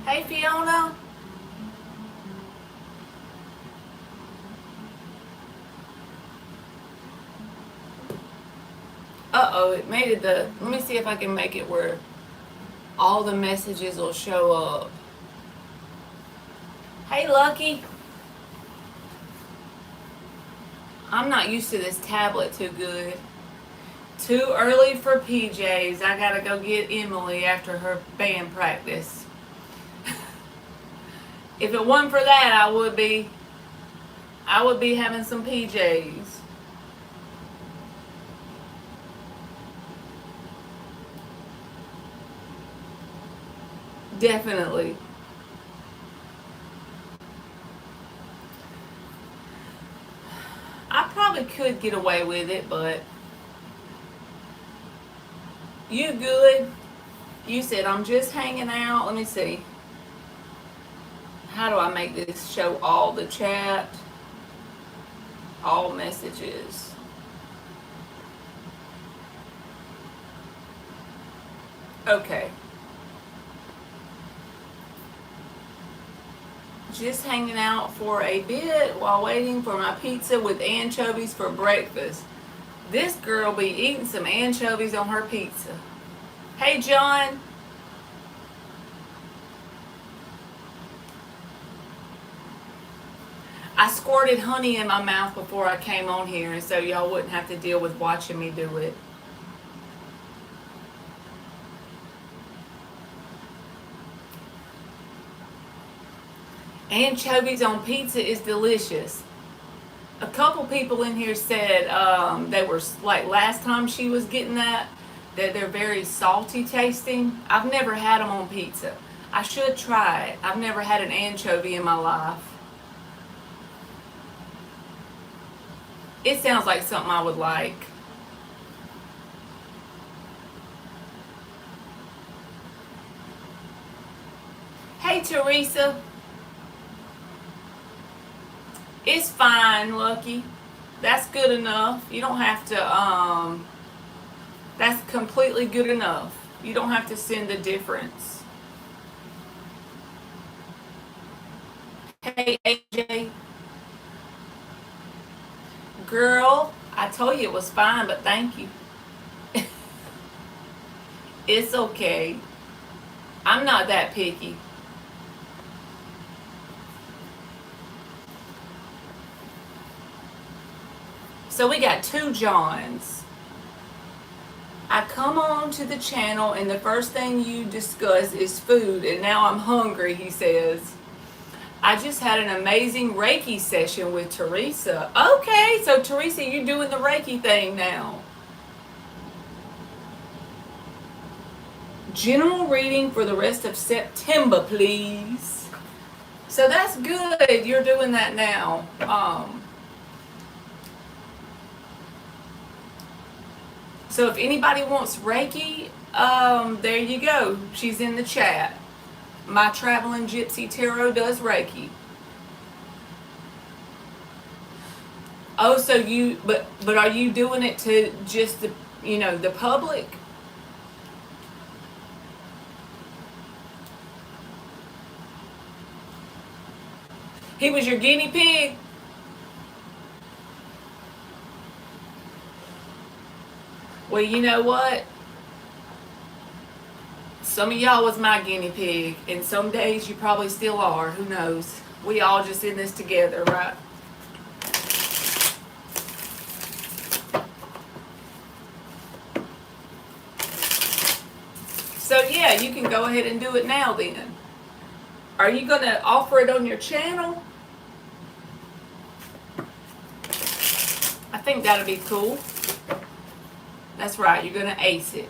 Hey, Fiona. Uh-oh, it made it the... Let me see if I can make it where all the messages will show up. Hey, Lucky. I'm not used to this tablet too good. Too early for PJs. I gotta go get Emily after her band practice. If it wasn't for that, I would be having some PJs. Definitely. I probably could get away with it, but you good? You said I'm just hanging out. Let me see. How do I make this show all the chat? All messages. Okay. Just hanging out for a bit while waiting for my pizza with anchovies for breakfast. This girl be eating some anchovies on her pizza. Hey, John. I squirted honey in my mouth before I came on here, and so y'all wouldn't have to deal with watching me do it. Anchovies on pizza is delicious. A couple people in here said they were, like last time she was getting that they're very salty tasting. I've never had them on pizza. I should try it. I've never had an anchovy in my life. It sounds like something I would like. Hey, Teresa. It's fine, Lucky. That's good enough. You don't have to, that's completely good enough. You don't have to send the difference. Hey, AJ. Girl, I told you it was fine, but thank you. It's okay. I'm not that picky. So we got two Johns. I come on to the channel and the first thing you discuss is food, and now I'm hungry, he says. I just had an amazing Reiki session with Teresa. Okay, so Teresa, you're doing the Reiki thing now. General reading for the rest of September, please. So that's good. You're doing that now. So if anybody wants Reiki, there you go. She's in the chat. My traveling gypsy tarot does Reiki. Oh, so you, but are you doing it to just the, the public? He was your guinea pig? Well, you know what? Some of y'all was my guinea pig, and some days you probably still are. Who knows? We all just in this together, right? So yeah, you can go ahead and do it now then. Are you going to offer it on your channel? I think that'll be cool. That's right, you're going to ace it.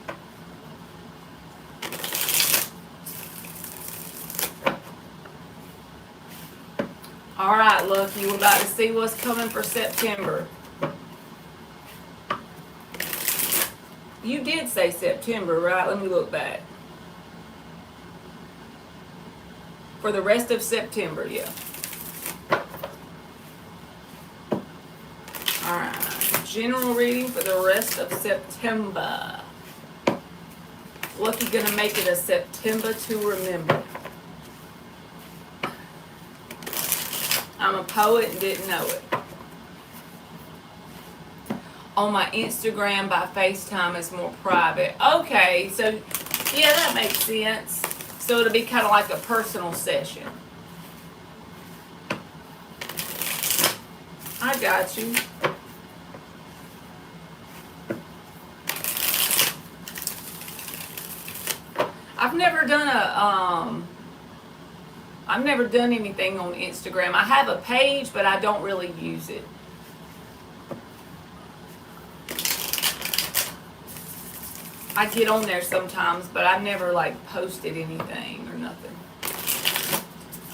All right, Lucky, we're about to see what's coming for September. You did say September, right? Let me look back. For the rest of September, yeah. All right, general reading for the rest of September. Lucky gonna make it a September to remember. I'm a poet and didn't know it. On my Instagram by FaceTime is more private. Okay, so yeah, that makes sense. So it'll be kind of like a personal session. I got you. I've never done anything on Instagram. I have a page, but I don't really use it. I get on there sometimes, but I've never like posted anything or nothing.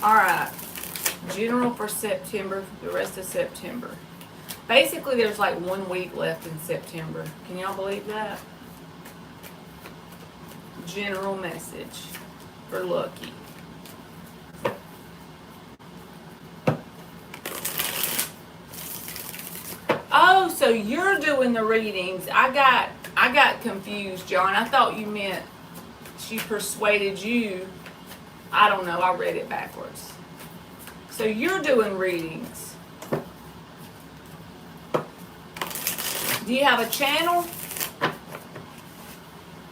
Alright. General for September, the rest of September. Basically, there's like 1 week left in September. Can y'all believe that? General message for Lucky. Oh, so you're doing the readings. I got confused, John. I thought you meant she persuaded you. I don't know. I read it backwards. So you're doing readings. Do you have a channel?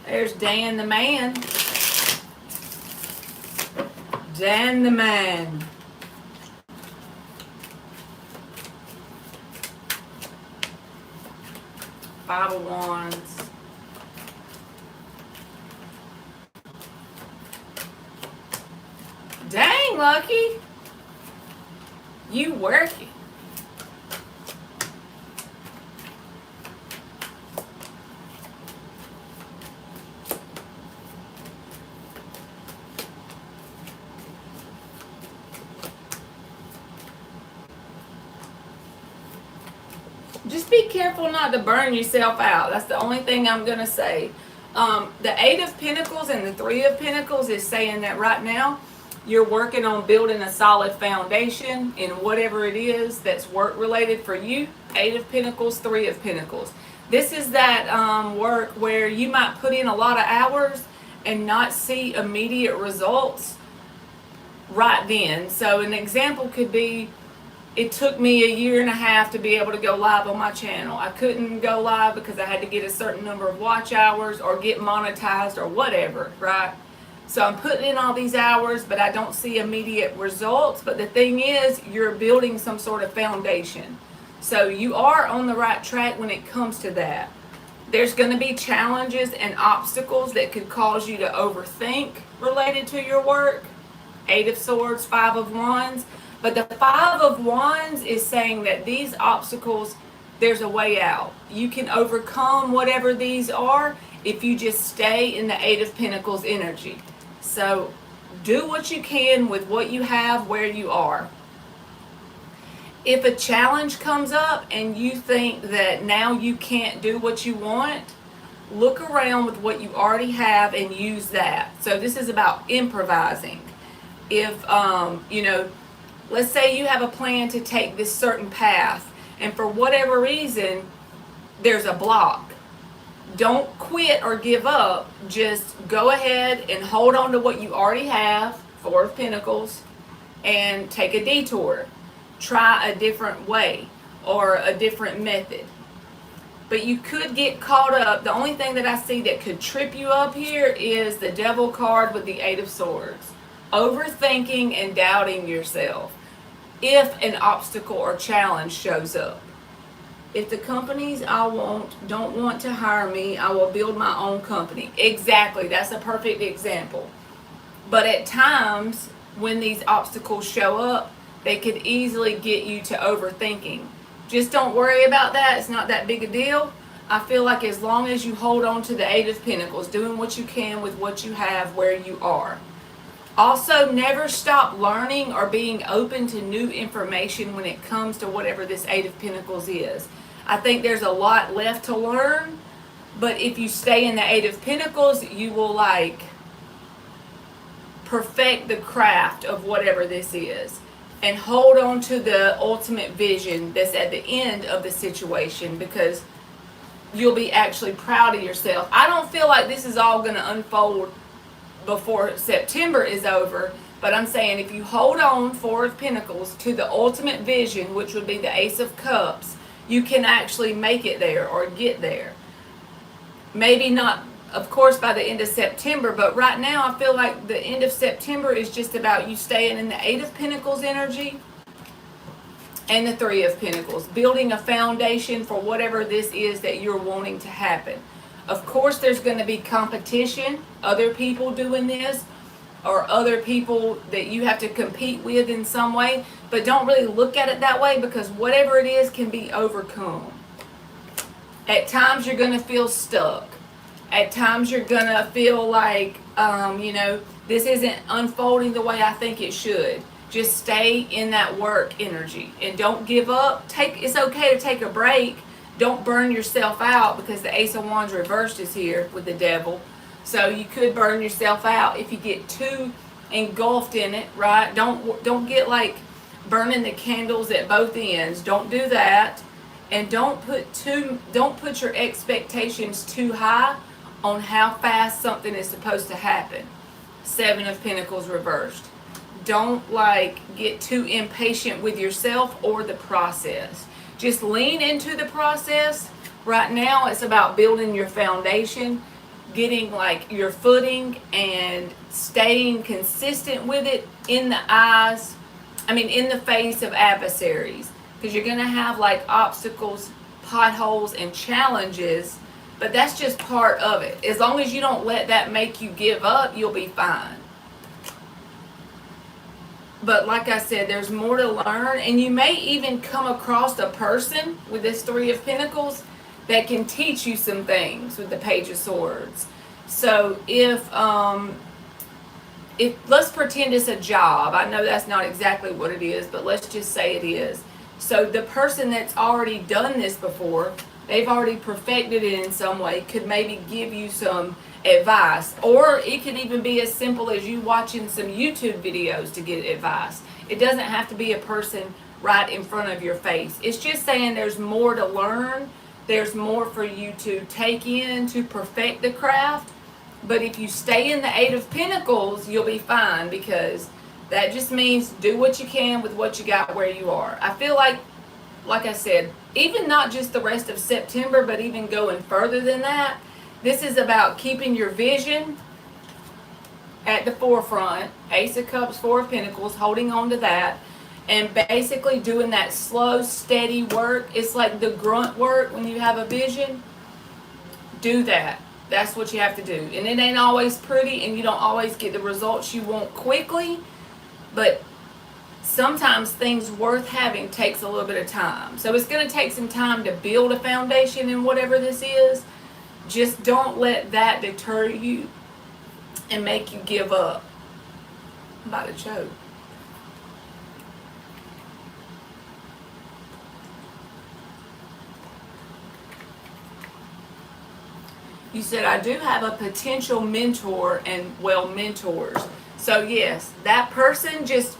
There's Dan the Man. Dan the Man. Five of Wands. Dang, Lucky. You working. Just be careful not to burn yourself out. That's the only thing I'm going to say. The Eight of Pentacles and the Three of Pentacles is saying that right now you're working on building a solid foundation in whatever it is that's work related for you. Eight of Pentacles, Three of Pentacles. This is that work where you might put in a lot of hours and not see immediate results right then. So an example could be, it took me 1.5 years to be able to go live on my channel. I couldn't go live because I had to get a certain number of watch hours or get monetized or whatever, right? So I'm putting in all these hours, but I don't see immediate results. But the thing is, you're building some sort of foundation. So you are on the right track when it comes to that. There's going to be challenges and obstacles that could cause you to overthink related to your work. Eight of Swords, Five of Wands. But the Five of Wands is saying that these obstacles, there's a way out. You can overcome whatever these are if you just stay in the Eight of Pentacles energy. So do what you can with what you have where you are. If a challenge comes up and you think that now you can't do what you want, look around with what you already have and use that. So this is about improvising. If, let's say you have a plan to take this certain path and for whatever reason there's a block. Don't quit or give up. Just go ahead and hold on to what you already have, Four of Pentacles, and take a detour. Try a different way or a different method. But you could get caught up. The only thing that I see that could trip you up here is the Devil card with the Eight of Swords. Overthinking and doubting yourself if an obstacle or challenge shows up. If the companies I want don't want to hire me, I will build my own company. Exactly, that's a perfect example. But at times, when these obstacles show up, they could easily get you to overthinking. Just don't worry about that. It's not that big a deal. I feel like as long as you hold on to the Eight of Pentacles, doing what you can with what you have where you are. Also, never stop learning or being open to new information when it comes to whatever this Eight of Pentacles is. I think there's a lot left to learn, but if you stay in the Eight of Pentacles, you will perfect the craft of whatever this is. And hold on to the ultimate vision that's at the end of the situation, because you'll be actually proud of yourself. I don't feel like this is all going to unfold before September is over, But I'm saying if you hold on, Four of Pentacles, to the ultimate vision, which would be the Ace of Cups, you can actually make it there or get there. Maybe not, of course, by the end of September, but right now I feel like the end of September is just about you staying in the Eight of Pentacles energy and the Three of Pentacles, building a foundation for whatever this is that you're wanting to happen. Of course, there's going to be competition, other people doing this, or other people that you have to compete with in some way, but don't really look at it that way, because whatever it is can be overcome. At times you're going to feel stuck. At times you're going to feel like, this isn't unfolding the way I think it should. Just stay in that work energy and don't give up. It's okay to take a break. Don't burn yourself out, because the Ace of Wands reversed is here with the Devil. So you could burn yourself out if you get too engulfed in it, right? Don't get like burning the candles at both ends. Don't do that. And don't put your expectations too high on how fast something is supposed to happen. Seven of Pentacles reversed. Don't get too impatient with yourself or the process. Just lean into the process. Right now it's about building your foundation, getting your footing, and staying consistent with it in the face of adversaries. Because you're going to have obstacles, potholes, and challenges, but that's just part of it. As long as you don't let that make you give up, you'll be fine. But like I said, there's more to learn, and you may even come across a person with this Three of Pentacles that can teach you some things with the Page of Swords. So if let's pretend it's a job. I know that's not exactly what it is, but let's just say it is. So the person that's already done this before, they've already perfected it in some way, could maybe give you some advice. Or it could even be as simple as you watching some YouTube videos to get advice. It doesn't have to be a person right in front of your face. It's just saying there's more to learn. There's more for you to take in to perfect the craft. But if you stay in the Eight of Pentacles, you'll be fine, because that just means do what you can with what you got where you are. I feel like I said, even not just the rest of September, but even going further than that, this is about keeping your vision at the forefront. Ace of Cups, Four of Pentacles, holding on to that, and basically doing that slow, steady work. It's like the grunt work when you have a vision. Do that. That's what you have to do. And it ain't always pretty, and you don't always get the results you want quickly, but sometimes things worth having takes a little bit of time. So it's going to take some time to build a foundation in whatever this is. Just don't let that deter you and make you give up. I'm about to choke. You said, I do have a potential mentor and, mentors. So yes, that person just,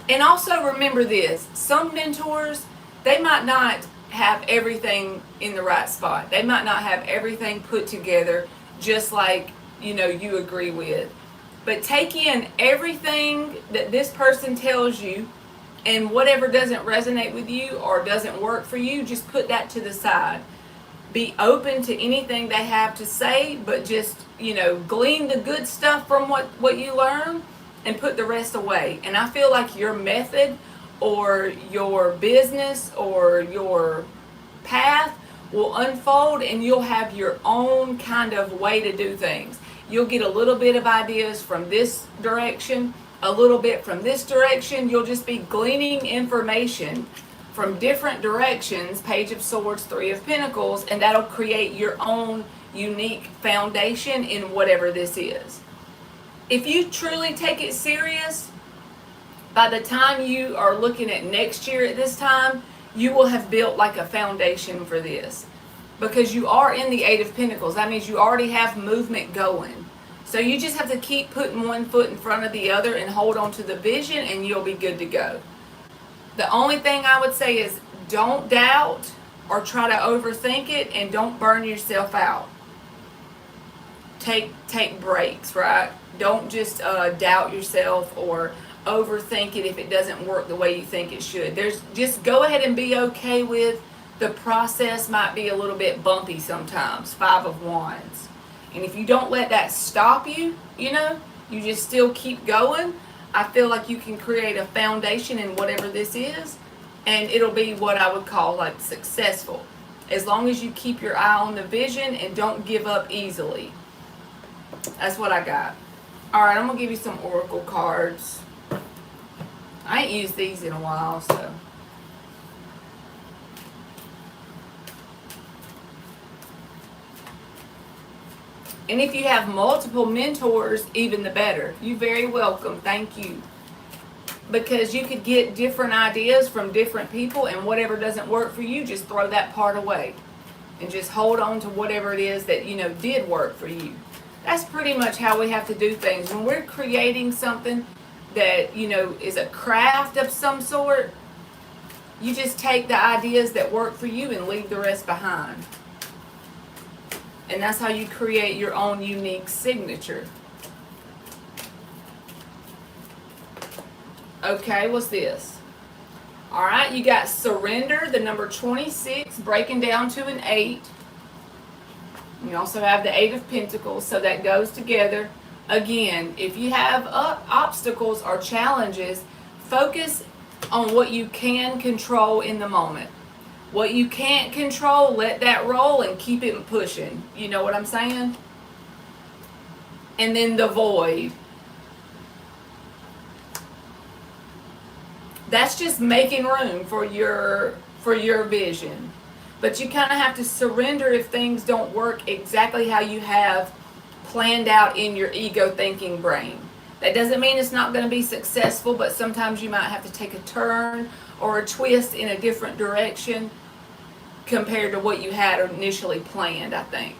and also remember this, some mentors, they might not have everything in the right spot. They might not have everything put together just like, you agree with. But take in everything that this person tells you, and whatever doesn't resonate with you or doesn't work for you, just put that to the side. Be open to anything they have to say, but just, glean the good stuff from what you learn and put the rest away. And I feel like your method or your business or your path will unfold, and you'll have your own kind of way to do things. You'll get a little bit of ideas from this direction, a little bit from this direction. You'll just be gleaning information from different directions. Page of Swords, Three of Pentacles, and that'll create your own unique foundation in whatever this is. If you truly take it serious, by the time you are looking at next year at this time, you will have built a foundation for this, because you are in the Eight of Pentacles. That means you already have movement going. So you just have to keep putting one foot in front of the other and hold on to the vision, and you'll be good to go. The only thing I would say is don't doubt or try to overthink it, and don't burn yourself out. take breaks, right? Don't just doubt yourself or overthink it if it doesn't work the way you think it should. Just go ahead and be okay with the process might be a little bit bumpy sometimes. 5 of Wands. And if you don't let that stop you, you just still keep going, I feel like you can create a foundation in whatever this is, and it'll be what I would call like successful. As long as you keep your eye on the vision and don't give up easily. That's what I got. Alright, I'm going to give you some oracle cards. I ain't used these in a while, so. And if you have multiple mentors, even the better. You're very welcome. Thank you. Because you could get different ideas from different people, and whatever doesn't work for you, just throw that part away. And just hold on to whatever it is that, did work for you. That's pretty much how we have to do things. When we're creating something that, is a craft of some sort, you just take the ideas that work for you and leave the rest behind. And that's how you create your own unique signature. Okay, what's this? Alright, you got surrender, the number 26, breaking down to an 8. You also have the 8 of Pentacles, so that goes together. Again, if you have obstacles or challenges, focus on what you can control in the moment. What you can't control, let that roll and keep it pushing. You know what I'm saying? And then the void. That's just making room for your vision. But you kind of have to surrender if things don't work exactly how you have planned out in your ego thinking brain. That doesn't mean it's not going to be successful, but sometimes you might have to take a turn or a twist in a different direction compared to what you had initially planned, I think.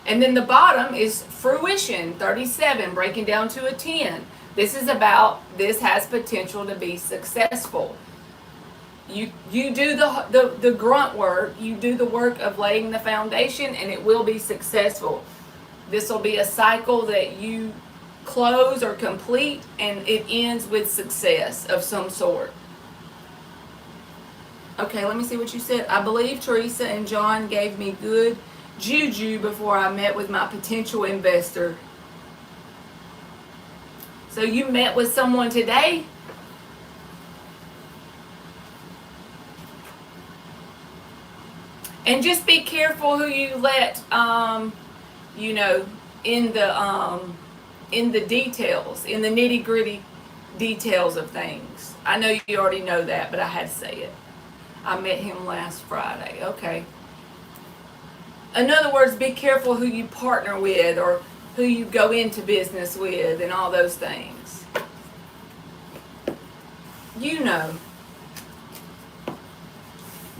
And then the bottom is fruition, 37, breaking down to a 10. This has potential to be successful. You do the grunt work, you do the work of laying the foundation, and it will be successful. This will be a cycle that you close or complete, and it ends with success of some sort. Okay, let me see what you said. I believe Teresa and John gave me good juju before I met with my potential investor. So you met with someone today? And just be careful who you let, in the details, in the nitty-gritty details of things. I know you already know that, but I had to say it. I met him last Friday. Okay. In other words, be careful who you partner with or who you go into business with and all those things. You know.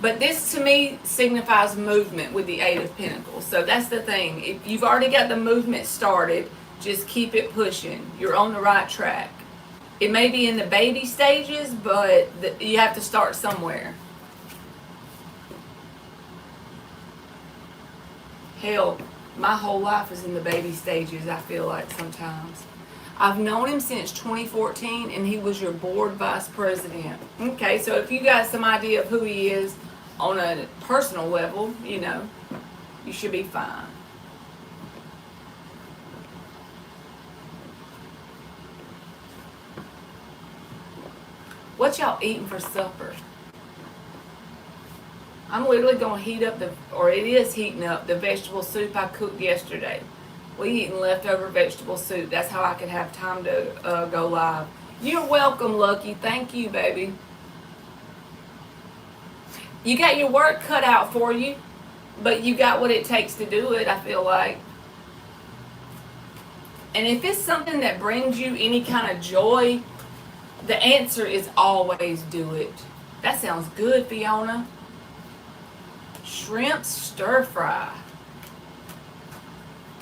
But this to me signifies movement with the 8 of Pentacles. So that's the thing. If you've already got the movement started, just keep it pushing. You're on the right track. It may be in the baby stages, but you have to start somewhere. Hell, my whole life is in the baby stages, I feel like sometimes. I've known him since 2014, and he was your board vice president. Okay, so if you got some idea of who he is on a personal level, you should be fine. What y'all eating for supper? I'm literally going to heat up it is heating up the vegetable soup I cooked yesterday. We eating leftover vegetable soup. That's how I could have time to go live. You're welcome, Lucky. Thank you, baby. You got your work cut out for you, but you got what it takes to do it, I feel like. And if it's something that brings you any kind of joy, the answer is always do it. That sounds good, Fiona. Shrimp stir fry.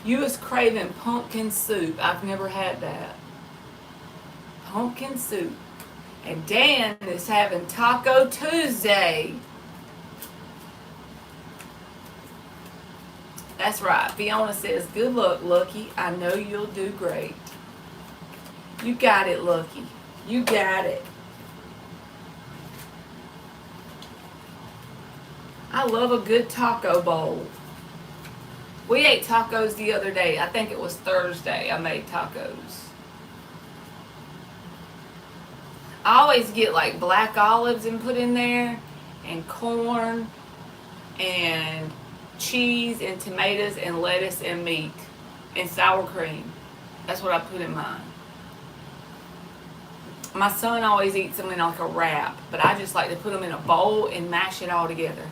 You was craving pumpkin soup. I've never had that. Pumpkin soup. And Dan is having Taco Tuesday. That's right. Fiona says, good luck, Lucky. I know you'll do great. You got it, Lucky. You got it. I love a good taco bowl. We ate tacos the other day. I think it was Thursday I made tacos. I always get like black olives and put in there, and corn, and cheese, and tomatoes, and lettuce, and meat, and sour cream. That's what I put in mine. My son always eats them in like a wrap, but I just like to put them in a bowl and mash it all together.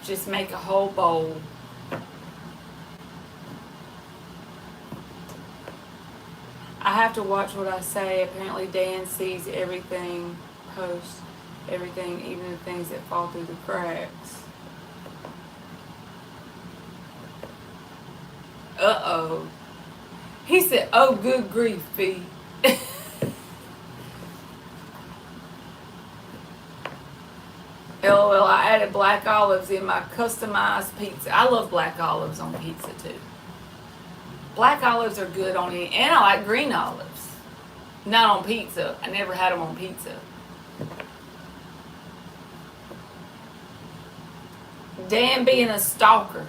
Just make a whole bowl. I have to watch what I say. Apparently Dan sees everything, posts everything, even the things that fall through the cracks. Uh-oh. He said, oh, good grief, Fee. LOL, I added black olives in my customized pizza. I love black olives on pizza too. Black olives are good on it, and I like green olives. Not on pizza. I never had them on pizza. Dan being a stalker.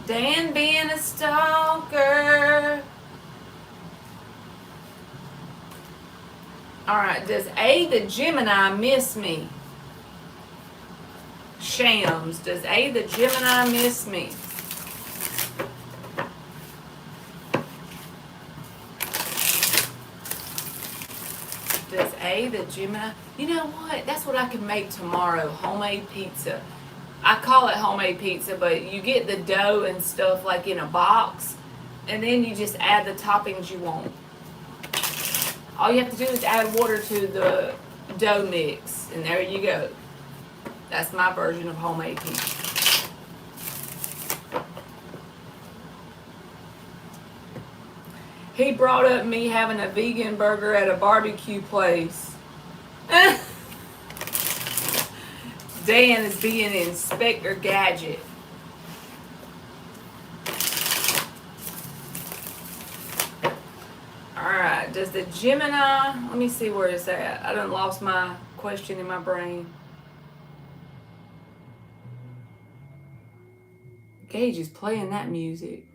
Dan being a stalker. Alright, does A the Gemini miss me? Shams, does A the Gemini miss me? Does A the Gemini? You know what? That's what I can make tomorrow. Homemade pizza. I call it homemade pizza, but you get the dough and stuff like in a box, and then you just add the toppings you want. All you have to do is add water to the dough mix, and there you go. That's my version of homemade pizza. He brought up me having a vegan burger at a barbecue place. Dan is being Inspector Gadget. Alright, does the Gemini, let me see where it's at. I done lost my question in my brain. Gage is playing that music.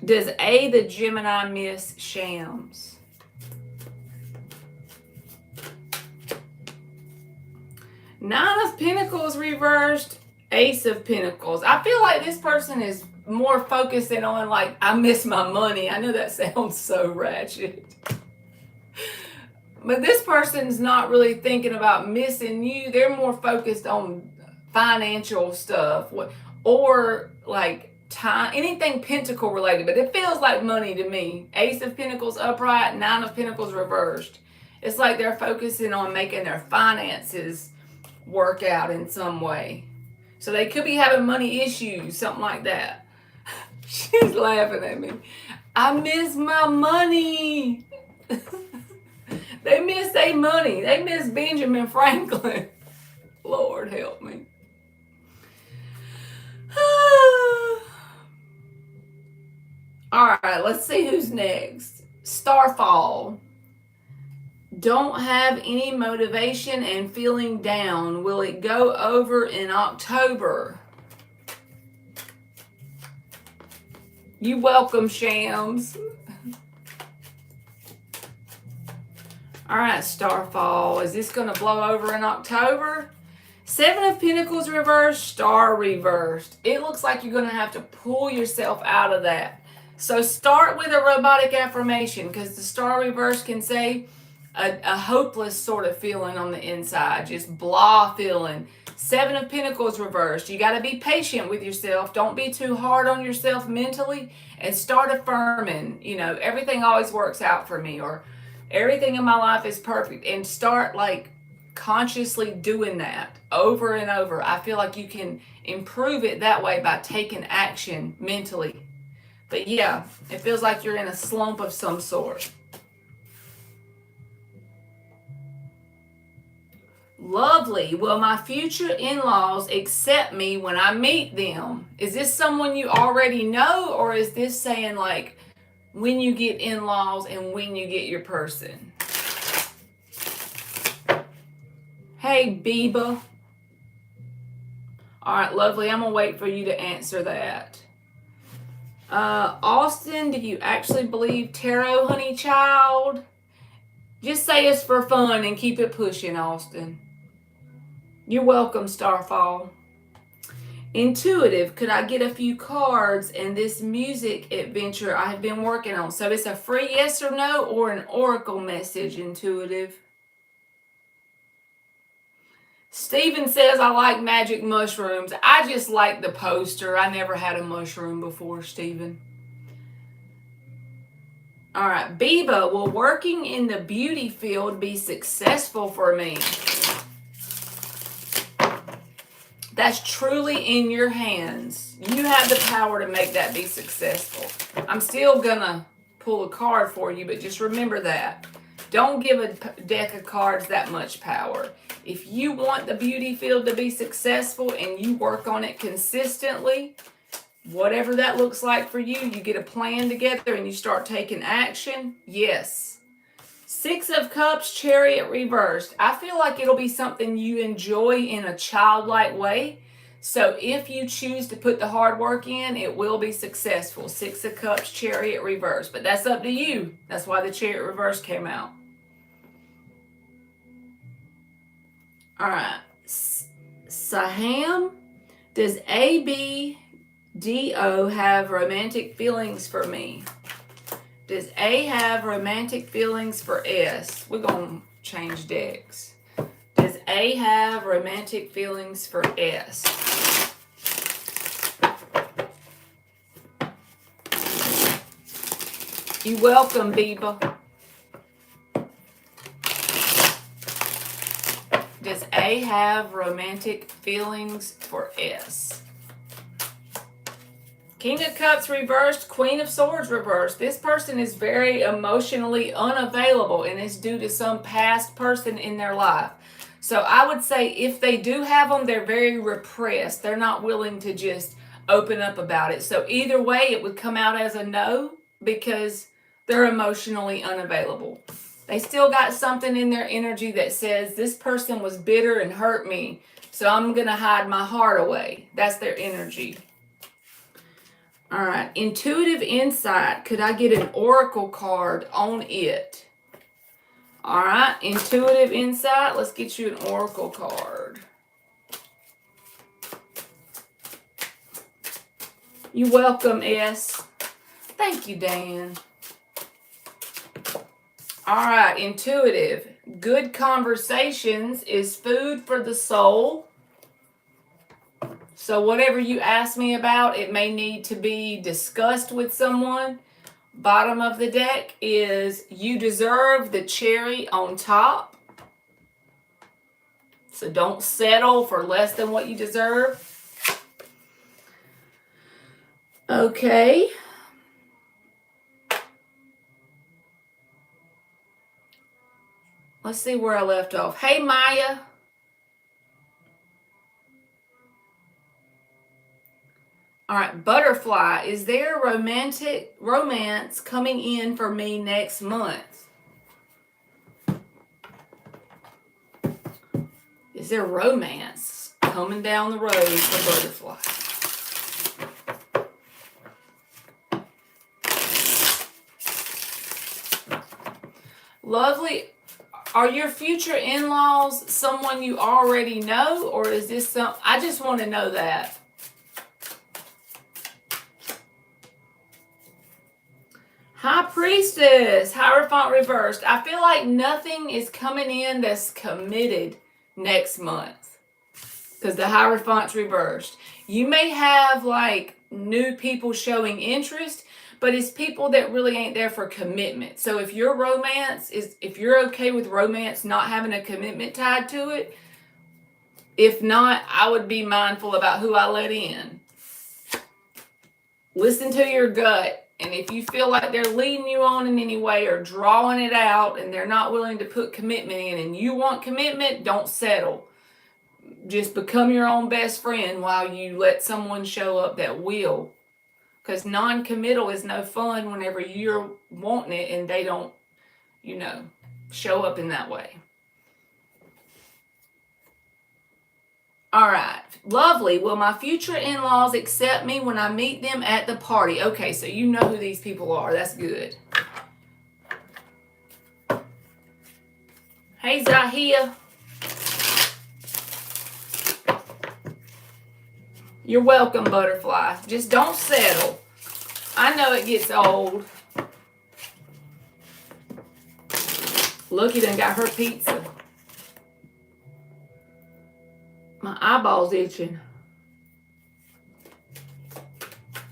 Does A the Gemini miss Shams? Nine of Pentacles reversed, Ace of Pentacles. I feel like this person is more focusing on like, I miss my money. I know that sounds so ratchet. But this person's not really thinking about missing you. They're more focused on financial stuff or like time, anything pentacle related. But it feels like money to me. Ace of Pentacles upright, Nine of Pentacles reversed. It's like they're focusing on making their finances work out in some way. So they could be having money issues, something like that. She's laughing at me. I miss my money. They miss their money. They miss Benjamin Franklin. Lord help me. All right, let's see who's next. Starfall. Don't have any motivation and feeling down. Will it go over in October? You welcome, Shams. All right, Starfall. Is this going to blow over in October? Seven of Pentacles reversed, Star reversed. It looks like you're going to have to pull yourself out of that. So start with a robotic affirmation, because the Star reverse can say a hopeless sort of feeling on the inside, just blah feeling. Seven of Pentacles reversed. You got to be patient with yourself. Don't be too hard on yourself mentally, and start affirming, you know, everything always works out for me, or everything in my life is perfect, and start like consciously doing that over and over. I feel like you can improve it that way by taking action mentally. But yeah, it feels like you're in a slump of some sort. Lovely. Will my future in-laws accept me when I meet them? Is this someone you already know, or is this saying like when you get in-laws and when you get your person? Hey, Biba. All right, lovely. I'm going to wait for you to answer that. Austin, do you actually believe tarot, honey child? Just say it's for fun and keep it pushing, Austin. You're welcome, Starfall. Intuitive, could I get a few cards and this music adventure I have been working on? So it's a free yes or no or an oracle message, Intuitive. Steven says, I like magic mushrooms. I just like the poster. I never had a mushroom before, Steven. All right, Biba, will working in the beauty field be successful for me? That's truly in your hands. You have the power to make that be successful. I'm still going to pull a card for you, but just remember that. Don't give a deck of cards that much power. If you want the beauty field to be successful and you work on it consistently, whatever that looks like for you, you get a plan together and you start taking action, yes. 6 of Cups, Chariot reversed. I feel like it'll be something you enjoy in a childlike way. So if you choose to put the hard work in, it will be successful. 6 of Cups, Chariot reversed. But that's up to you. That's why the Chariot reverse came out. All right. Saham, does ABDO have romantic feelings for me? Does A have romantic feelings for S? We're going to change decks. Does A have romantic feelings for S? You're welcome, Biba. Does A have romantic feelings for S? King of Cups reversed, Queen of Swords reversed. This person is very emotionally unavailable and it's due to some past person in their life. So I would say if they do have them, they're very repressed. They're not willing to just open up about it. So either way, it would come out as a no because they're emotionally unavailable. They still got something in their energy that says this person was bitter and hurt me, so I'm going to hide my heart away. That's their energy. All right, intuitive insight. Could I get an oracle card on it? All right, intuitive insight. Let's get you an oracle card. You're welcome, S. Thank you, Dan. All right, intuitive. Good conversations is food for the soul. So whatever you ask me about, it may need to be discussed with someone. Bottom of the deck is you deserve the cherry on top. So don't settle for less than what you deserve. Okay. Let's see where I left off. Hey, Maya. All right, butterfly. Is there romantic romance coming in for me next month? Is there romance coming down the road for butterfly? Lovely. Are your future in-laws someone you already know, or is this some? I just want to know that. High Priestess, Hierophant reversed. I feel like nothing is coming in that's committed next month because the Hierophant's reversed. You may have like new people showing interest, but it's people that really ain't there for commitment. So if your romance is, if you're okay with romance not having a commitment tied to it, if not, I would be mindful about who I let in. Listen to your gut. And if you feel like they're leading you on in any way or drawing it out and they're not willing to put commitment in and you want commitment, don't settle. Just become your own best friend while you let someone show up that will. Because non-committal is no fun whenever you're wanting it and they don't, show up in that way. All right. Lovely. Will my future in-laws accept me when I meet them at the party? Okay, so you know who these people are. That's good. Hey, Zahia. You're welcome, butterfly. Just don't settle. I know it gets old. Look, he done got her pizza. My eyeball's itching.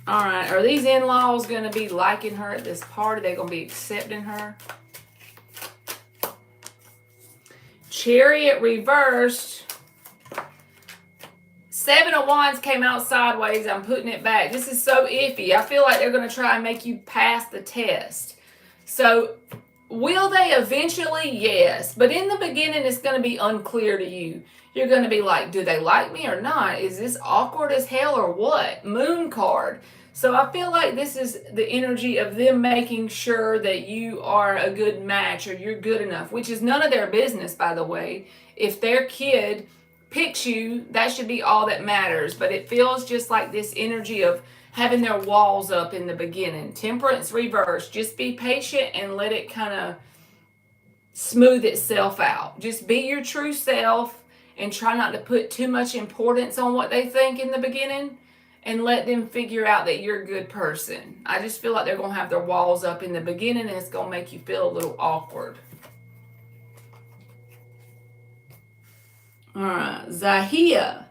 All right, are these in-laws going to be liking her at this party? They're going to be accepting her? Chariot reversed. 7 of Wands came out sideways. I'm putting it back. This is so iffy. I feel like they're going to try and make you pass the test. So, will they eventually? Yes. But in the beginning, it's going to be unclear to you. You're going to be like, do they like me or not? Is this awkward as hell or what? Moon card. So I feel like this is the energy of them making sure that you are a good match or you're good enough, which is none of their business, by the way. If their kid picks you, that should be all that matters. But it feels just like this energy of having their walls up in the beginning. Temperance reverse. Just be patient and let it kind of smooth itself out. Just be your true self and try not to put too much importance on what they think in the beginning and let them figure out that you're a good person. I just feel like they're going to have their walls up in the beginning and it's going to make you feel a little awkward. All right, Zahia,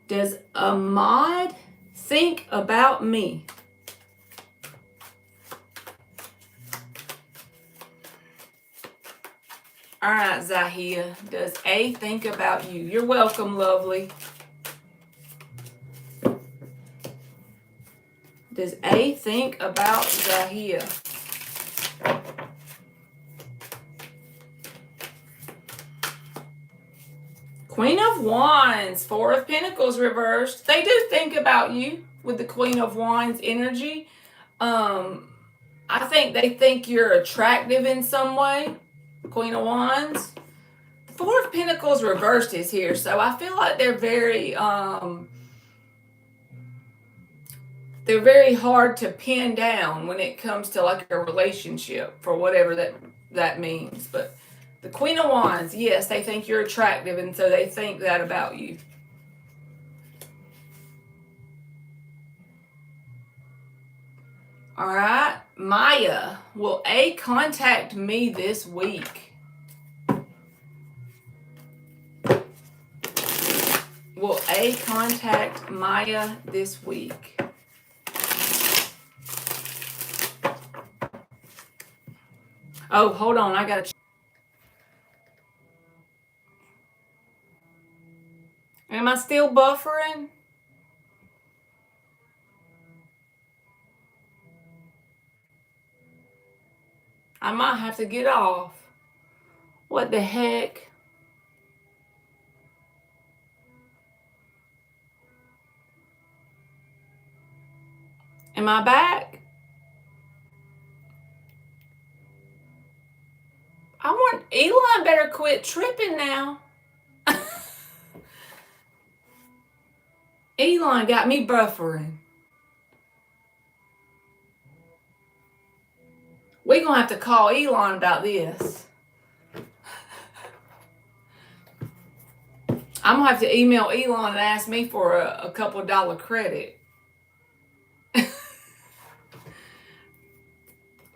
does Ahmad think about me? All right, Zahia, does A think about you? You're welcome, lovely. Does A think about Zahia? Queen of Wands, 4 of Pentacles reversed. They do think about you with the Queen of Wands energy. I think they think you're attractive in some way. Queen of Wands. 4 of Pentacles reversed is here, so I feel like they're very hard to pin down when it comes to like a relationship for whatever that means. But the Queen of Wands, yes, they think you're attractive, and so they think that about you. All right, Maya, will A contact me this week? Will A contact Maya this week? Oh, hold on, I gotta. Am I still buffering? I might have to get off. What the heck? Am I back? Elon better quit tripping now. Elon got me buffering. We're going to have to call Elon about this. I'm going to have to email Elon and ask me for a couple $1 credit.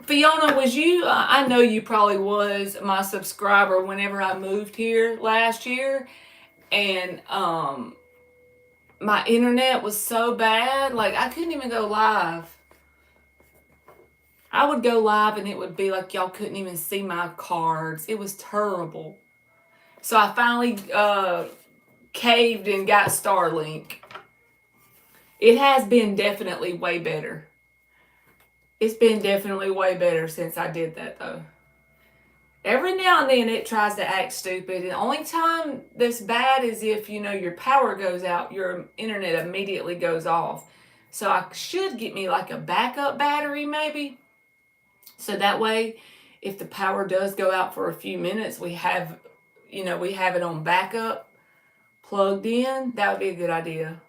Fiona, was you, I know you probably was my subscriber whenever I moved here last year. And my internet was so bad, like I couldn't even go live. I would go live and it would be like y'all couldn't even see my cards. It was terrible. So I finally caved and got Starlink. It has been definitely way better. It's been definitely way better since I did that though. Every now and then it tries to act stupid. And the only time that's bad is if, your power goes out, your internet immediately goes off. So I should get me like a backup battery maybe. So that way, if the power does go out for a few minutes, we have it on backup plugged in. That would be a good idea.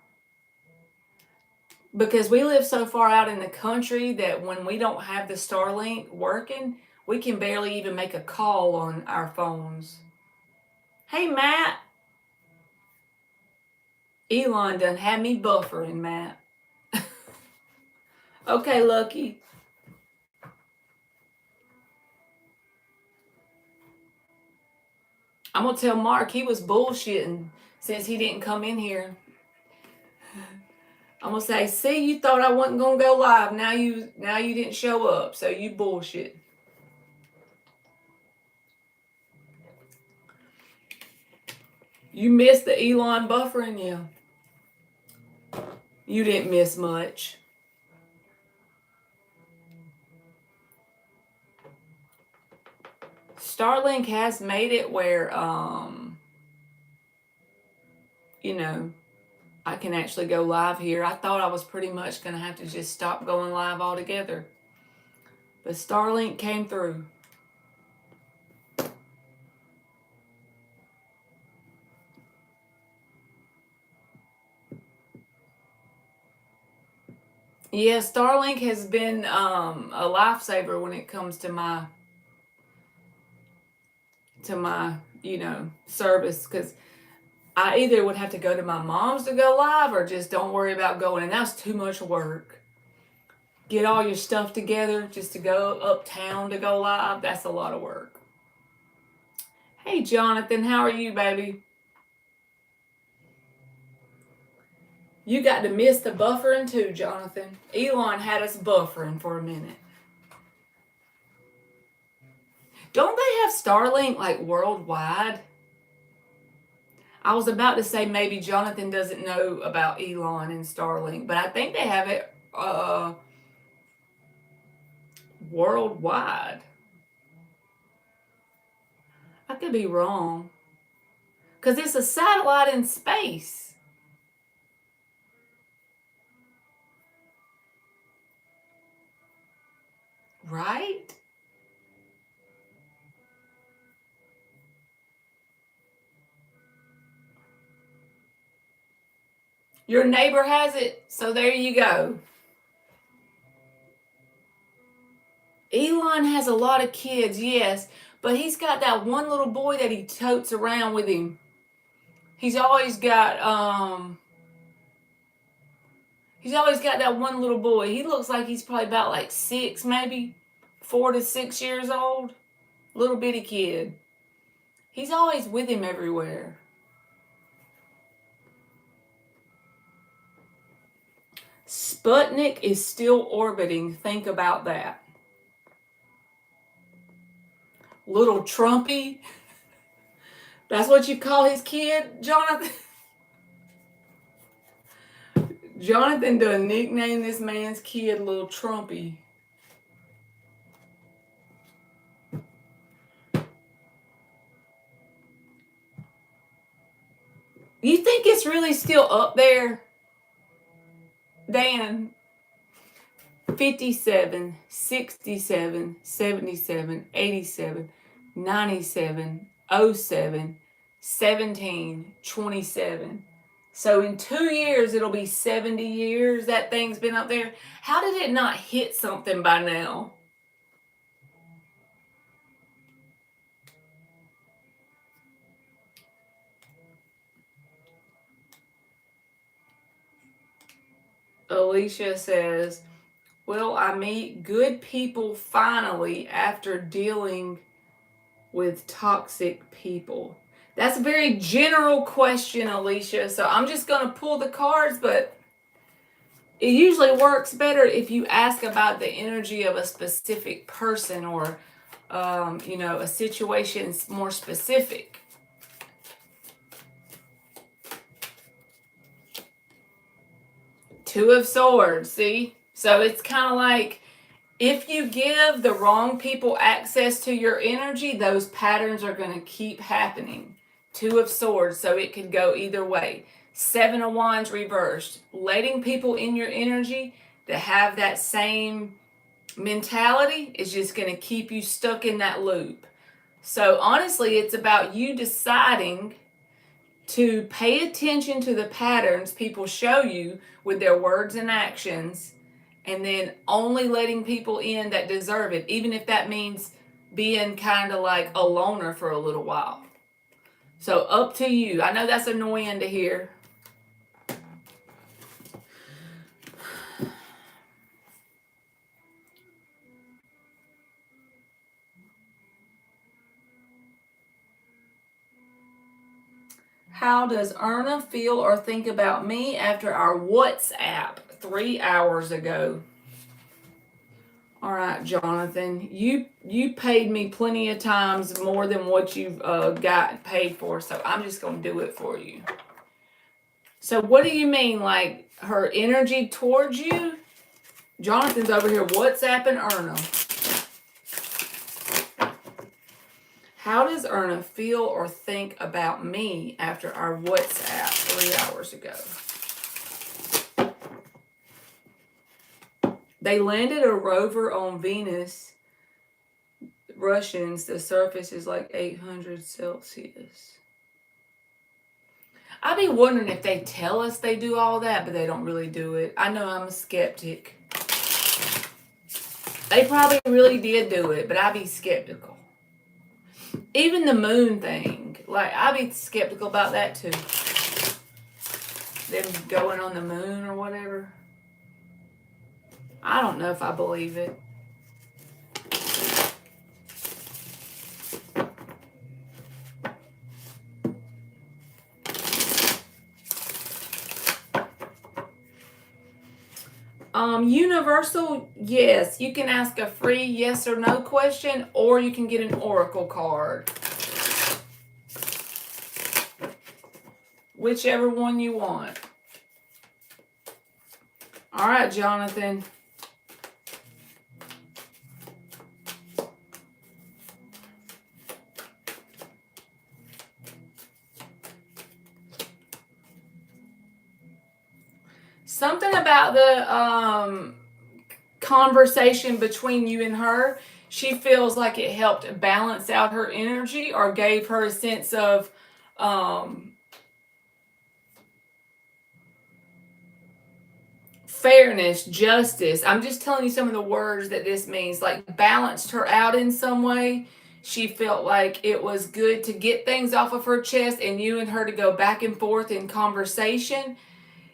Because we live so far out in the country that when we don't have the Starlink working, we can barely even make a call on our phones. Hey, Matt. Elon done had me buffering, Matt. Okay, Lucky. I'm going to tell Mark he was bullshitting since he didn't come in here. I'm going to say, see, you thought I wasn't going to go live. Now you didn't show up, so you bullshit. You missed the Elon buffering, yeah. You didn't miss much. Starlink has made it where, I can actually go live here. I thought I was pretty much going to have to just stop going live altogether. But Starlink came through. Yeah, Starlink has been a lifesaver when it comes to my service, because I either would have to go to my mom's to go live or just don't worry about going, and that's too much work. Get all your stuff together just to go uptown to go live, that's a lot of work. Hey, Jonathan, how are you, baby? You got to miss the buffering too, Jonathan. Elon had us buffering for a minute. Don't they have Starlink like worldwide? I was about to say maybe Jonathan doesn't know about Elon and Starlink, but I think they have it worldwide. I could be wrong. Because it's a satellite in space. Right? Your neighbor has it, so there you go. Elon has a lot of kids, yes, but he's got that one little boy that he totes around with him. He's always got that one little boy. He looks like he's probably about like 6, maybe 4 to 6 years old. Little bitty kid. He's always with him everywhere. Sputnik is still orbiting. Think about that. Little Trumpy. That's what you call his kid, Jonathan? Jonathan done nickname this man's kid Little Trumpy. You think it's really still up there? Dan, 57, 67, 77, 87, 97, 07, 17, 27. So in 2 years, it'll be 70 years that thing's been up there. How did it not hit something by now? Alicia says, will I meet good people finally after dealing with toxic people? That's a very general question, Alicia. So I'm just going to pull the cards, but it usually works better if you ask about the energy of a specific person or, a situation more specific. Two of Swords, see? So it's kind of like If you give the wrong people access to your energy, those patterns are going to keep happening. Two of Swords, so it could go either way. Seven of Wands reversed. Letting people in your energy that have that same mentality is just going to keep you stuck in that loop. So honestly, it's about you deciding to pay attention to the patterns people show you with their words and actions, and then only letting people in that deserve it, even if that means being kind of like a loner for a little while. So up to you. I know that's annoying to hear. How does Erna feel or think about me after our WhatsApp 3 hours ago? All right, Jonathan, you paid me plenty of times more than what you've got paid for, so I'm just gonna do it for you. So what do you mean, like her energy towards you? Jonathan's over here WhatsApping Erna. How does Erna feel or think about me after our WhatsApp 3 hours ago? They landed a rover on Venus. Russians, the surface is like 800 Celsius. I be wondering if they tell us they do all that, but they don't really do it. I know I'm a skeptic. They probably really did do it, but I be skeptical. Even the moon thing, like I be skeptical about that too. Them going on the moon or whatever. I don't know if I believe it. Universal, yes. You can ask a free yes or no question, or you can get an oracle card. Whichever one you want. All right, Jonathan. Something about the conversation between you and her, she feels like it helped balance out her energy or gave her a sense of fairness, justice. I'm just telling you some of the words that this means, like balanced her out in some way. She felt like it was good to get things off of her chest and you and her to go back and forth in conversation.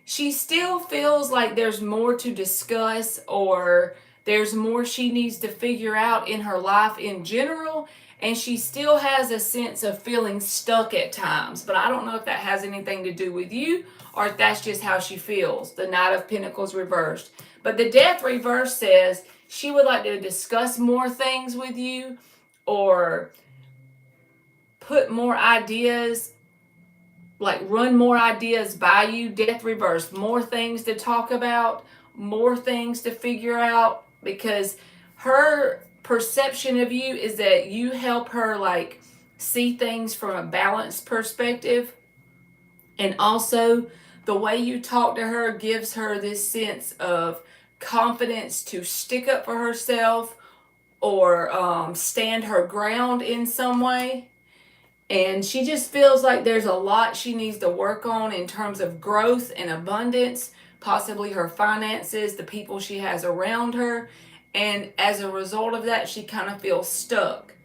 She still feels like there's more to discuss, or there's more she needs to figure out in her life in general, and she still has a sense of feeling stuck at times. But I don't know if that has anything to do with you or if that's just how she feels. The Knight of Pentacles reversed. But the Death reverse says she would like to discuss more things with you or put more ideas, like run more ideas by you. Death reverse, more things to talk about, more things to figure out, because her perception of you is that you help her like see things from a balanced perspective, and also the way you talk to her gives her this sense of confidence to stick up for herself or stand her ground in some way. And she just feels like there's a lot she needs to work on in terms of growth and abundance, possibly her finances, the people she has around her. And as a result of that, she kind of feels stuck.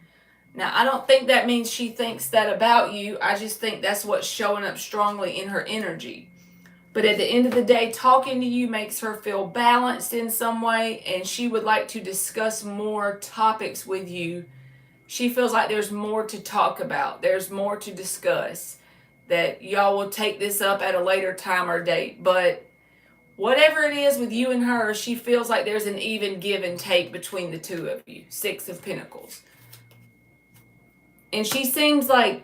Now, I don't think that means she thinks that about you. I just think that's what's showing up strongly in her energy. But at the end of the day, talking to you makes her feel balanced in some way, and she would like to discuss more topics with you. She feels like there's more to talk about. There's more to discuss. That y'all will take this up at a later time or date. But whatever it is with you and her, she feels like there's an even give and take between the two of you. Six of Pentacles. And she seems like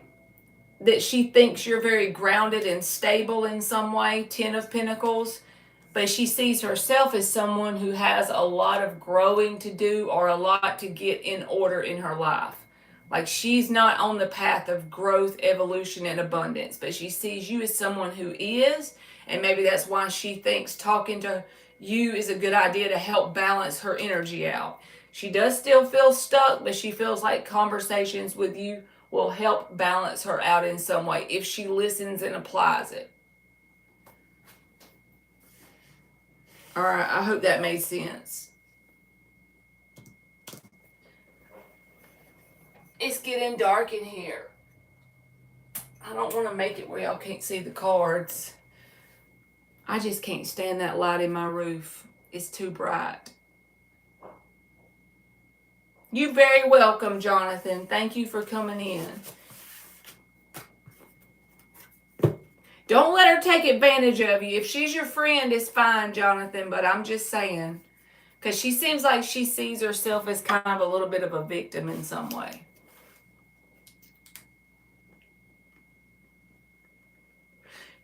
that she thinks you're very grounded and stable in some way. Ten of Pentacles. but she sees herself as someone who has a lot of growing to do or a lot to get in order in her life. Like she's not on the path of growth, evolution, and abundance, but she sees you as someone who is, and maybe that's why she thinks talking to you is a good idea to help balance her energy out. She does still feel stuck, but she feels like conversations with you will help balance her out in some way if she listens and applies it. All right, I hope that made sense. It's getting dark in here. I don't want to make it where y'all can't see the cards. I just can't stand that light in my roof. It's too bright. You're very welcome, Jonathan. Thank you for coming in. Don't let her take advantage of you. If she's your friend, it's fine, Jonathan, but I'm just saying. Because she seems like she sees herself as kind of a little bit of a victim in some way.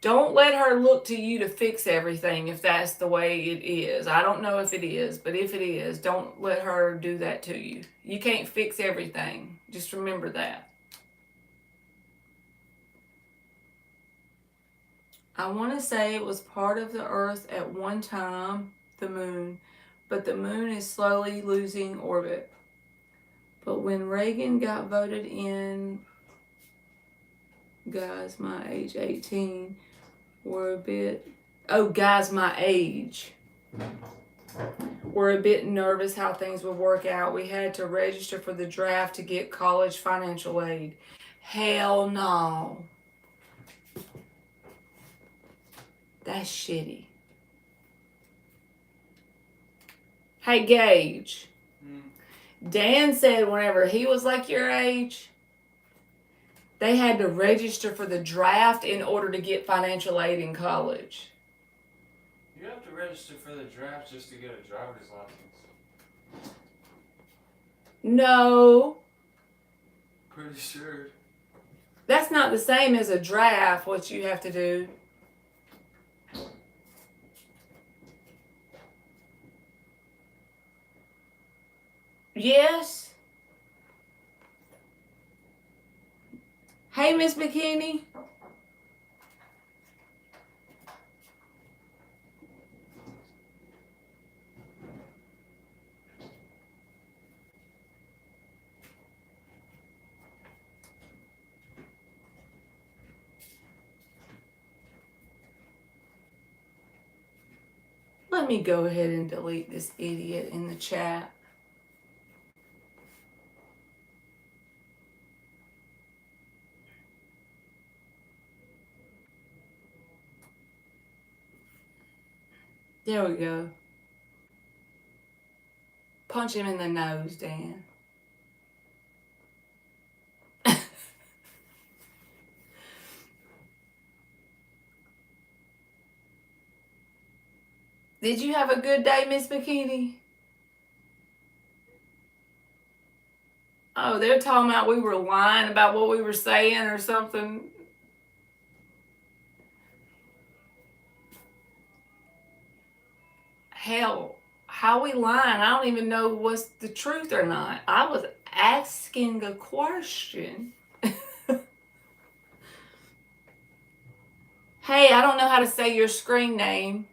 Don't let her look to you to fix everything if that's the way it is. I don't know if it is, but if it is, don't let her do that to you. You can't fix everything. Just remember that. I want to say it was part of the earth at one time, the moon, but the moon is slowly losing orbit. But when Reagan got voted in, guys my age, 18, were a bit, guys my age, were a bit nervous how things would work out. We had to register for the draft to get college financial aid. Hell no. That's shitty. Hey, Gage. Dan said whenever he was like your age, they had to register for the draft in order to get financial aid in college. You have to register for the draft just to get a driver's license. No. Pretty sure. That's not the same as a draft, what you have to do. Yes. Hey, Miss Bikini. Let me go ahead and delete this idiot in the chat. There we go. Punch him in the nose, Dan. Did you have a good day, Miss Bikini? Oh, they're talking about we were lying about what we were saying or something. Hell, how we lying? I don't even know what's the truth or not. I was asking a question. Hey, I don't know how to say your screen name.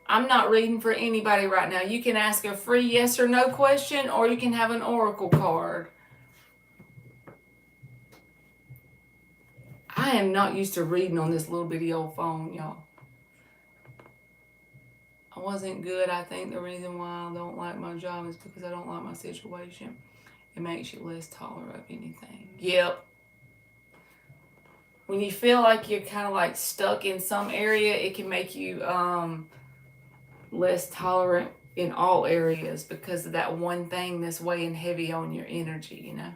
I'm not reading for anybody right now. You can ask a free yes or no question, or you can have an oracle card. I am not used to reading on this little bitty old phone, y'all. I wasn't good. I think the reason why I don't like my job is because I don't like my situation. It makes you less tolerant of anything. Yep. When you feel like you're kind of like stuck in some area, it can make you less tolerant in all areas because of that one thing that's weighing heavy on your energy, you know?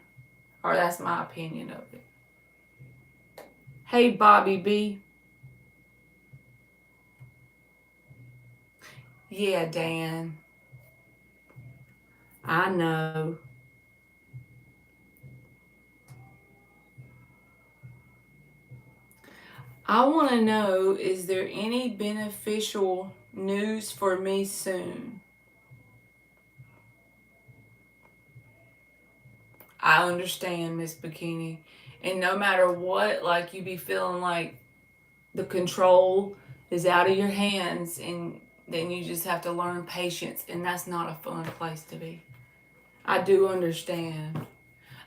Or that's my opinion of it. Hey, Bobby B. Yeah, Dan. I know. I want to know, is there any beneficial news for me soon. I understand, Miss Bikini. And no matter what, like you be feeling like the control is out of your hands, and then you just have to learn patience, and that's not a fun place to be. I do understand.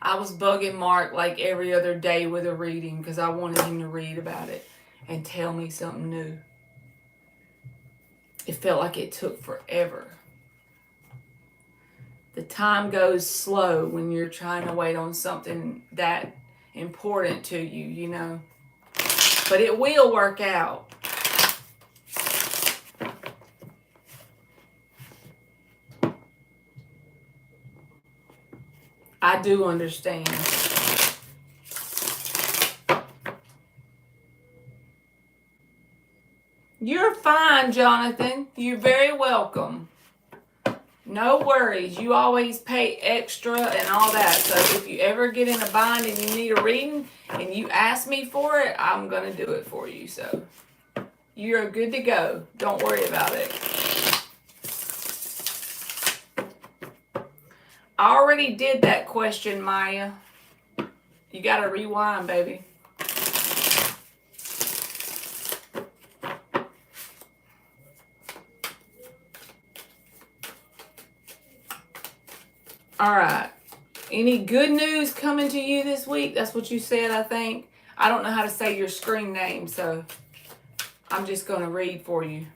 I was bugging Mark like every other day with a reading because I wanted him to read about it and tell me something new. It felt like it took forever. The time goes slow when you're trying to wait on something that important to you, you know. But it will work out. I do understand. You're fine, Jonathan. You're very welcome. No worries. You always pay extra and all that. So if you ever get in a bind and you need a reading and you ask me for it, I'm going to do it for you. So you're good to go. Don't worry about it. I already did that question, Maya. You got to rewind, baby. All right. Any good news coming to you this week? That's what you said, I think. I don't know how to say your screen name, so I'm just going to read for you.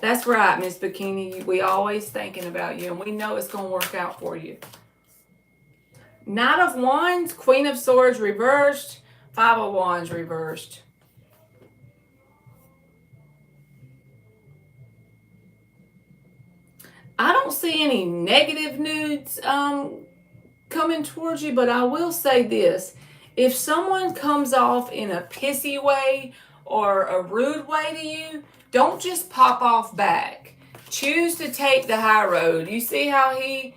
That's right, Miss Bikini. We always thinking about you, and we know it's going to work out for you. Knight of Wands, Queen of Swords reversed, Five of Wands reversed. I don't see any negative news coming towards you, but I will say this. If someone comes off in a pissy way or a rude way to you, don't just pop off back. Choose to take the high road. You see how he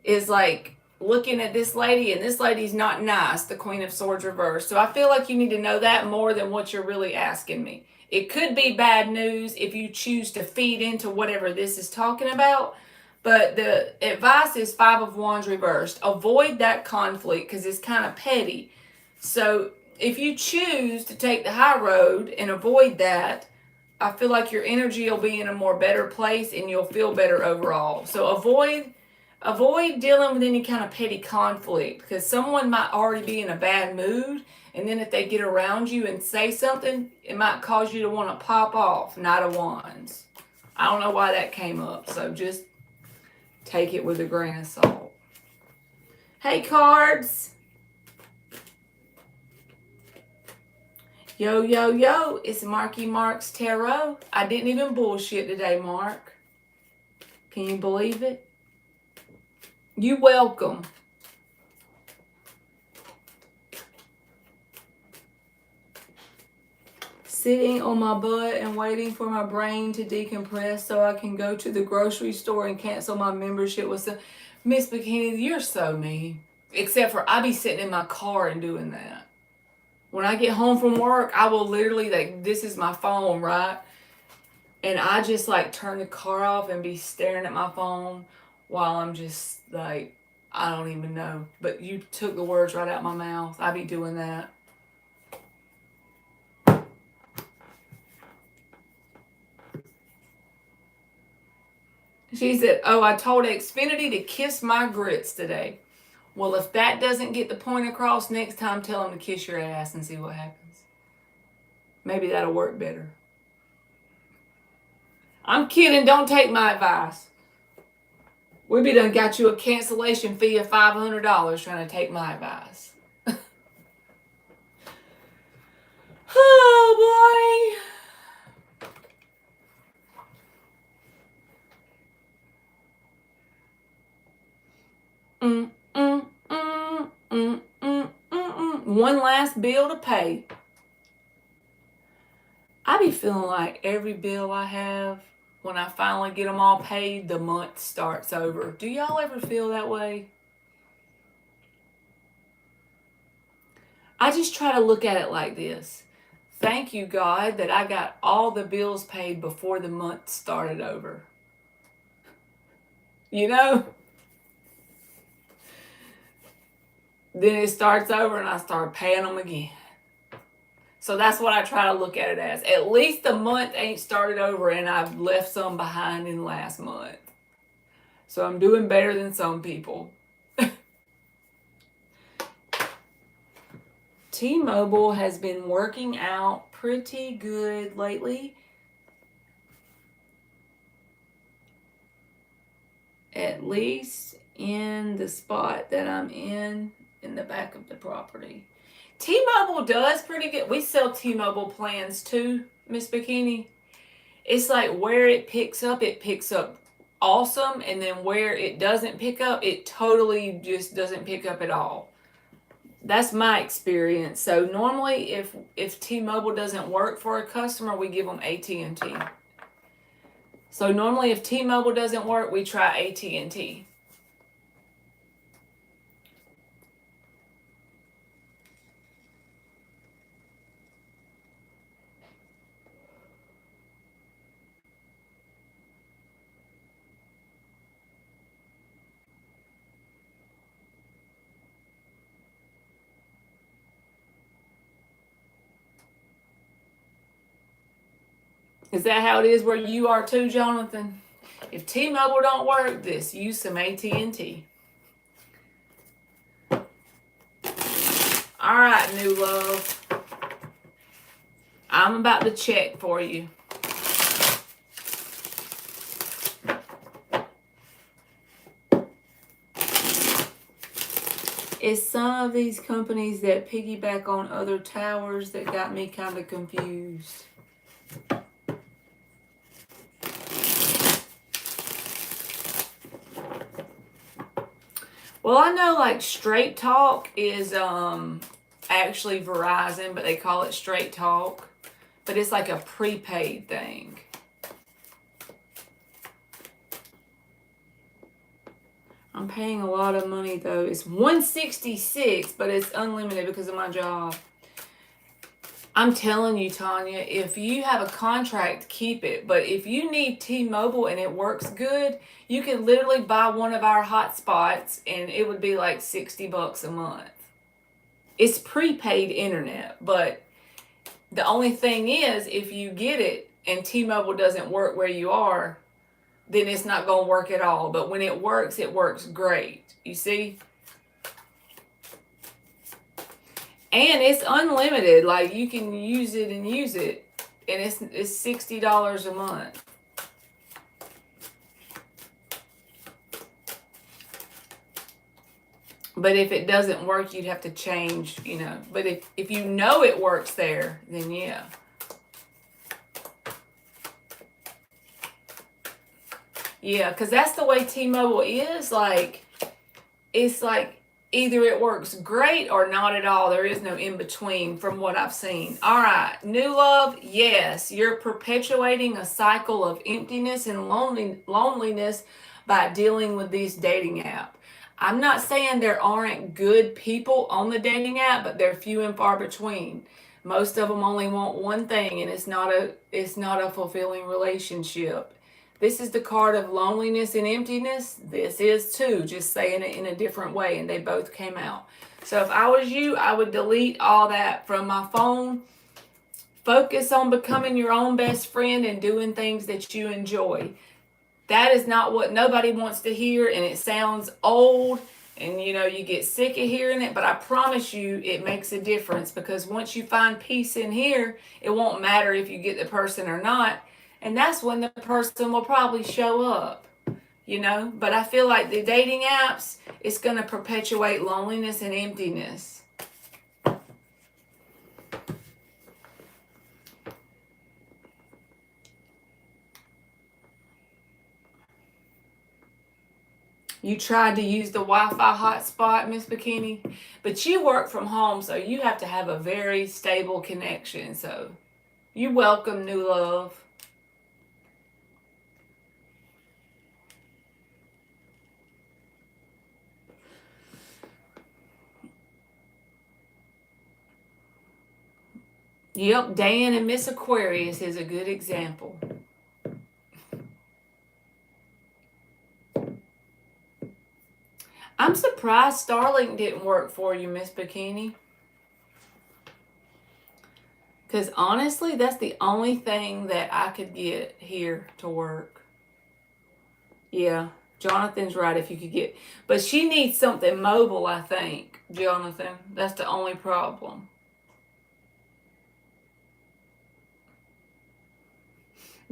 is like looking at this lady, and this lady's not nice, the Queen of Swords reversed. So I feel like you need to know that more than what you're really asking me. It could be bad news if you choose to feed into whatever this is talking about. But the advice is Five of Wands reversed. Avoid that conflict because it's kind of petty. So if you choose to take the high road and avoid that, I feel like your energy will be in a more better place and you'll feel better overall. So avoid dealing with any kind of petty conflict because someone might already be in a bad mood, and then if they get around you and say something, it might cause you to want to pop off. Knight of Wands. I don't know why that came up, so just take it with a grain of salt. Hey, cards. Yo, yo, yo. It's Marky Mark's Tarot. I didn't even bullshit today, Mark. Can you believe it? You welcome. Sitting on my butt and waiting for my brain to decompress so I can go to the grocery store and cancel my membership with some... Miss Bikini, you're so mean. Except for I be sitting in my car and doing that. When I get home from work, I will literally, like, this is my phone, right? And I just, like, turn the car off and be staring at my phone while I'm just, like, I don't even know. But you took the words right out my mouth. I be doing that. She said, oh, I told Xfinity to kiss my grits today. Well, if that doesn't get the point across, next time tell them to kiss your ass and see what happens. Maybe that'll work better. I'm kidding. Don't take my advice. We be done got you a cancellation fee of $500 trying to take my advice. Oh, boy. One last bill to pay. I be feeling like every bill I have, when I finally get them all paid, the month starts over. Do y'all ever feel that way? I just try to look at it like this. Thank you, God, that I got all the bills paid before the month started over. You know? Then it starts over and I start paying them again. So that's what I try to look at it as. At least the month ain't started over and I've left some behind in last month. So I'm doing better than some people. T-Mobile has been working out pretty good lately. At least in the spot that I'm in the back of the property. T-Mobile does pretty good. We sell T-Mobile plans too, Miss Bikini. It's like where it picks up awesome, and then where it doesn't pick up, it totally just doesn't pick up at all. That's my experience. So normally if T-Mobile doesn't work for a customer, we give them AT&T. So normally if T-Mobile doesn't work, we try AT&T. Is that how it is where you are too, Jonathan? If T-Mobile don't work, this use some AT&T. All right, new love. I'm about to check for you. It's some of these companies that piggyback on other towers that got me kind of confused. Well, I know like Straight Talk is actually Verizon, but they call it Straight Talk. But it's like a prepaid thing. I'm paying a lot of money though. It's $166, but it's unlimited because of my job. I'm telling you, Tanya, if you have a contract, keep it. But if you need T-Mobile and it works good, you can literally buy one of our hotspots and it would be like $60 a month. It's prepaid internet, but the only thing is if you get it and T-Mobile doesn't work where you are, then it's not going to work at all. But when it works great. You see? And it's unlimited. Like, you can use it. And it's $60 a month. But if it doesn't work, you'd have to change, you know. But if you know it works there, then yeah. Yeah, because that's the way T-Mobile is. Like, it's like either it works great or not at all. There is no in between from what I've seen. All right, new love, yes, you're perpetuating a cycle of emptiness and loneliness by dealing with this dating app. I'm not saying there aren't good people on the dating app, but they're few and far between. Most of them only want one thing, and it's not a fulfilling relationship. This is the card of loneliness and emptiness. This is too, just saying it in a different way, and they both came out. So if I was you, I would delete all that from my phone. Focus on becoming your own best friend and doing things that you enjoy. That is not what nobody wants to hear, and it sounds old, and you know, you get sick of hearing it, but I promise you it makes a difference, because once you find peace in here, it won't matter if you get the person or not. And that's when the person will probably show up, you know. But I feel like the dating apps, it's going to perpetuate loneliness and emptiness. You tried to use the Wi-Fi hotspot, Miss Bikini, but you work from home, so you have to have a very stable connection. So you're welcome, new love. Yep, Dan and Miss Aquarius is a good example. I'm surprised Starlink didn't work for you, Miss Bikini. Because honestly, that's the only thing that I could get here to work. Yeah, Jonathan's right if you could get. But she needs something mobile, I think, Jonathan. That's the only problem.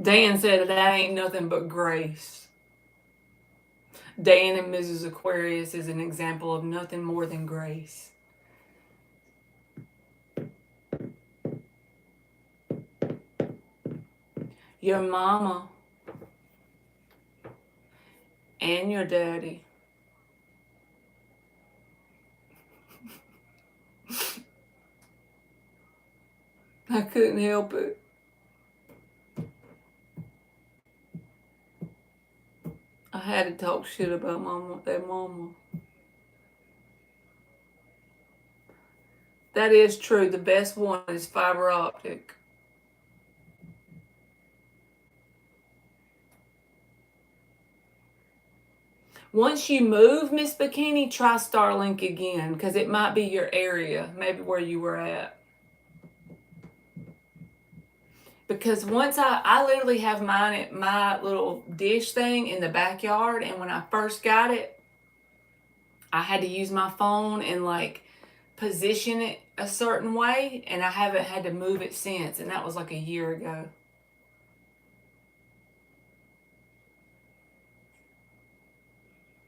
Dan said that ain't nothing but grace. Dan and Mrs. Aquarius is an example of nothing more than grace. Your mama and your daddy. I couldn't help it. I had to talk shit about their mama. That is true. The best one is fiber optic. Once you move, Miss Bikini, try Starlink again because it might be your area, maybe where you were at. Because once I literally have mine at my little dish thing in the backyard, and when I first got it, I had to use my phone and like position it a certain way, and I haven't had to move it since, and that was like a year ago.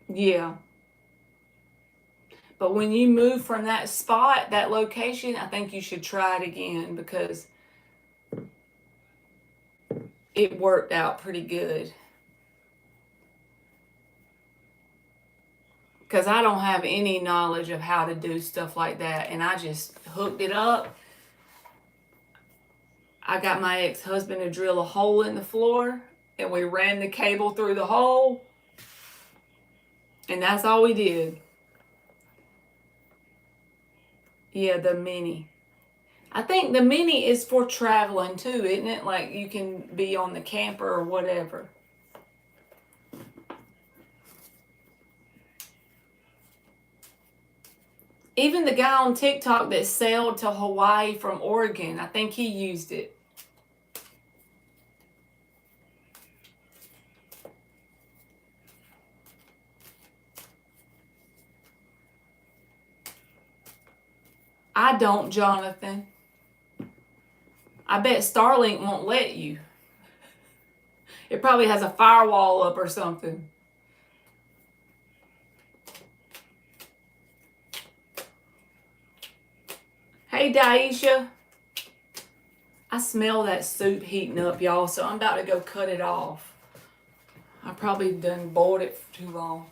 Yeah. But when you move from that spot, that location, I think you should try it again because it worked out pretty good. Because I don't have any knowledge of how to do stuff like that, and I just hooked it up. I got my ex-husband to drill a hole in the floor, and we ran the cable through the hole, and that's all we did. Yeah, the mini. I think the mini is for traveling too, isn't it? Like you can be on the camper or whatever. Even the guy on TikTok that sailed to Hawaii from Oregon, I think he used it. I don't, Jonathan. I bet Starlink won't let you. It probably has a firewall up or something. Hey, Daisha. I smell that soup heating up, y'all, so I'm about to go cut it off. I probably done boiled it for too long.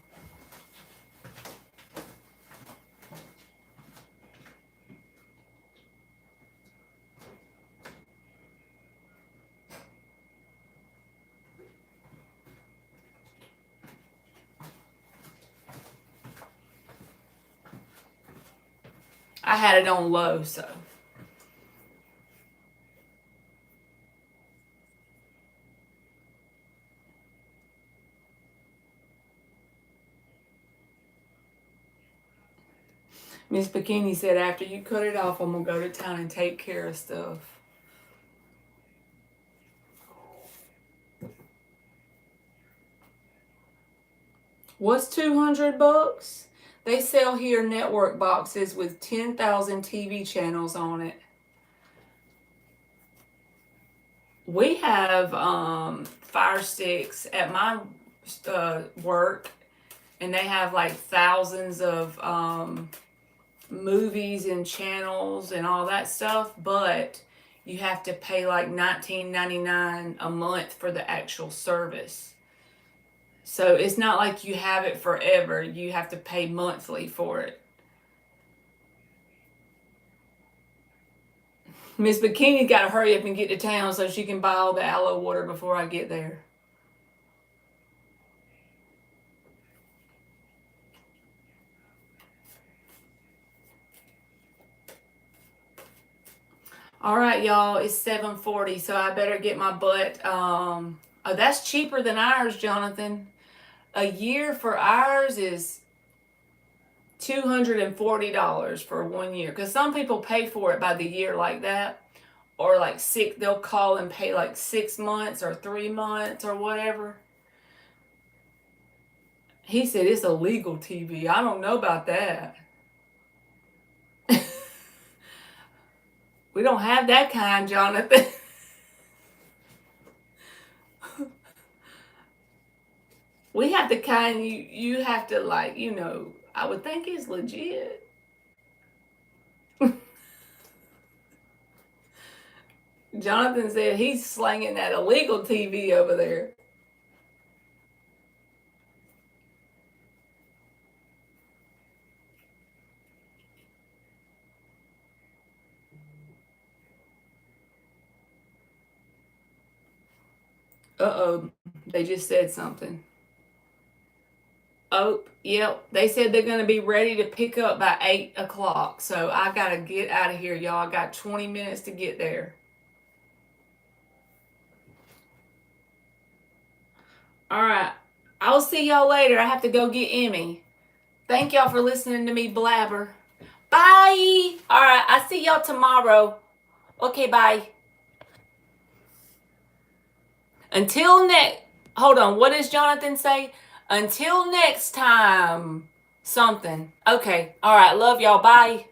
I had it on low, so. Miss Bikini said after you cut it off, I'm going to go to town and take care of stuff. What's $200? They sell here network boxes with 10,000 TV channels on it. We have Fire Sticks at my work, and they have like thousands of movies and channels and all that stuff, but you have to pay like $19.99 a month for the actual service. So it's not like you have it forever. You have to pay monthly for it. Miss Bikini's got to hurry up and get to town so she can buy all the aloe water before I get there. All right, y'all. It's 7:40, so I better get my butt. Oh, that's cheaper than ours, Jonathan. A year for ours is $240 for 1 year. Because some people pay for it by the year like that, or like six. They'll call and pay like 6 months or 3 months or whatever. He said it's a legal TV. I don't know about that. We don't have that kind, Jonathan. We have the kind you have to, like, I would think it's legit. Jonathan said he's slanging that illegal TV over there. Uh-oh, they just said something. Oh, yep. They said they're going to be ready to pick up by 8 o'clock. So I got to get out of here, y'all. I got 20 minutes to get there. All right. I'll see y'all later. I have to go get Emmy. Thank y'all for listening to me blabber. Bye. All right. I'll see y'all tomorrow. Okay, bye. Until next. Hold on. What does Jonathan say? Until next time. Something. Okay. All right. Love y'all. Bye.